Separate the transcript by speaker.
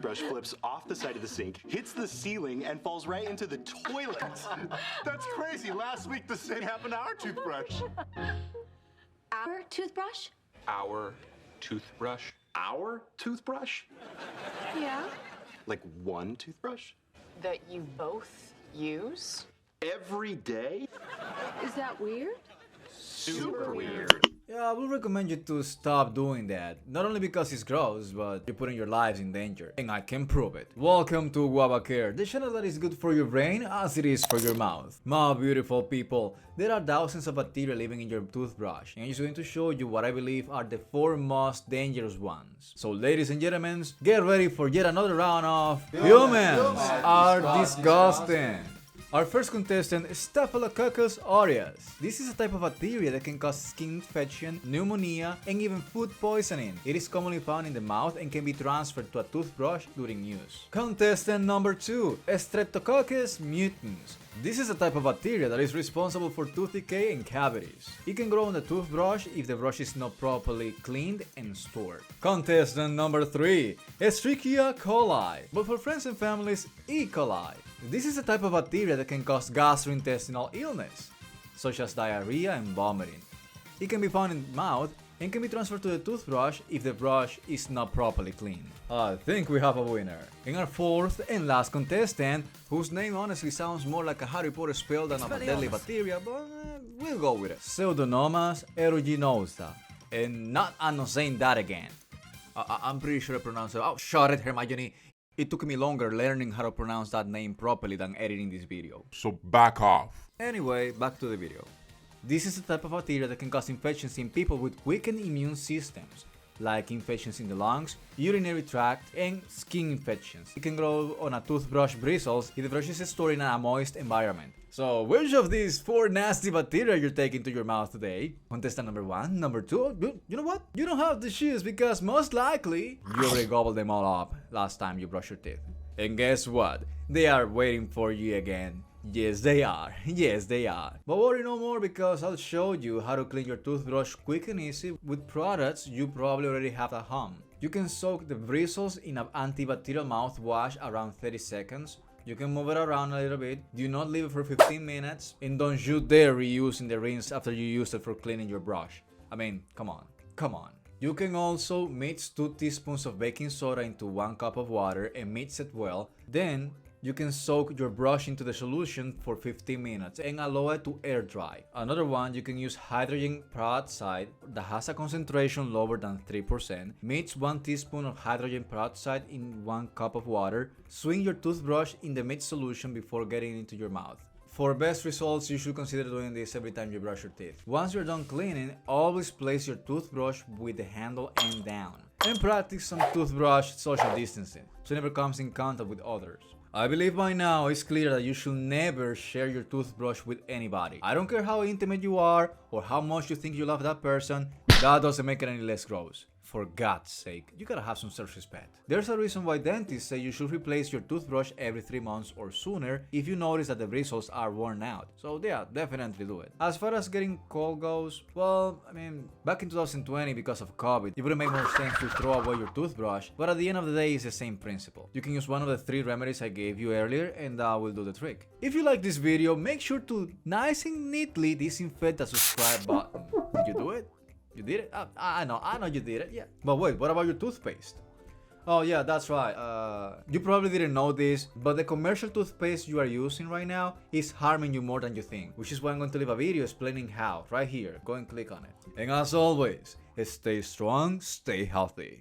Speaker 1: Brush flips off the side of the sink, hits the ceiling, and falls right into the toilet.
Speaker 2: That's crazy. Last week the same happened to our toothbrush.
Speaker 3: Our toothbrush?
Speaker 4: Our toothbrush?
Speaker 1: Our toothbrush?
Speaker 3: Yeah.
Speaker 1: Like one toothbrush?
Speaker 5: That you both use?
Speaker 1: Every day?
Speaker 3: Is that weird?
Speaker 1: Super weird.
Speaker 6: Yeah, I would recommend you to stop doing that. Not only because it's gross, but you're putting your lives in danger. And I can prove it. Welcome to GuavaCare, the channel that is good for your brain as it is for your mouth. My beautiful people, there are thousands of bacteria living in your toothbrush, and I'm just going to show you what I believe are the 4 most dangerous ones. So ladies and gentlemen, get ready for yet another round of Humans are disgusting. Our first contestant is Staphylococcus aureus. This is a type of bacteria that can cause skin infection, pneumonia, and even food poisoning. It is commonly found in the mouth and can be transferred to a toothbrush during use. Contestant number 2, Streptococcus mutans. This is a type of bacteria that is responsible for tooth decay and cavities. It can grow on the toothbrush if the brush is not properly cleaned and stored. Contestant number 3, Escherichia coli. But for friends and families, E. coli. This is a type of bacteria that can cause gastrointestinal illness, such as diarrhea and vomiting. It can be found in the mouth and can be transferred to the toothbrush if the brush is not properly cleaned. I think we have a winner. And our fourth and last contestant, whose name honestly sounds more like a Harry Potter spell than a deadly bacteria, but we'll go with it. Pseudomonas aeruginosa. And I'm not saying that again. I'm pretty sure I pronounced it. Oh, shut it, Hermione. It took me longer learning how to pronounce that name properly than editing this video.
Speaker 2: So back off.
Speaker 6: Anyway, back to the video. This is a type of bacteria that can cause infections in people with weakened immune systems, like infections in the lungs, urinary tract, and skin infections. It can grow on a toothbrush bristles if the brush is stored in a moist environment. So, which of these 4 nasty bacteria you're taking to your mouth today? Contestant number 1, number 2, you know what? You don't have to choose because most likely you already gobbled them all up last time you brushed your teeth. And guess what? They are waiting for you again. Yes, they are. Yes, they are. But worry no more because I'll show you how to clean your toothbrush quick and easy with products you probably already have at home. You can soak the bristles in an antibacterial mouthwash around 30 seconds. You can move it around a little bit. Do not leave it for 15 minutes. And don't you dare reusing the rinse after you use it for cleaning your brush. I mean, come on. Come on. You can also mix 2 teaspoons of baking soda into 1 cup of water and mix it well. Then you can soak your brush into the solution for 15 minutes and allow it to air dry. Another one, you can use hydrogen peroxide that has a concentration lower than 3%. Mix 1 teaspoon of hydrogen peroxide in 1 cup of water. Swing your toothbrush in the mixed solution before getting it into your mouth. For best results, you should consider doing this every time you brush your teeth. Once you're done cleaning, always place your toothbrush with the handle end down. And practice some toothbrush social distancing, so it never comes in contact with others. I believe by now it's clear that you should never share your toothbrush with anybody. I don't care how intimate you are or how much you think you love that person, that doesn't make it any less gross. For God's sake, you gotta have some self-respect. There's a reason why dentists say you should replace your toothbrush every 3 months or sooner if you notice that the bristles are worn out. So yeah, definitely do it. As far as getting cold goes, well, I mean, back in 2020 because of COVID, it wouldn't make more sense to throw away your toothbrush, but at the end of the day, it's the same principle. You can use one of the 3 remedies I gave you earlier and that will do the trick. If you like this video, make sure to nice and neatly disinfect the subscribe button. Did you do it? You did it? I know you did it, yeah. But wait, what about your toothpaste? Oh yeah, that's right. You probably didn't know this, but the commercial toothpaste you are using right now is harming you more than you think, which is why I'm going to leave a video explaining how, right here. Go and click on it. And as always, stay strong, stay healthy.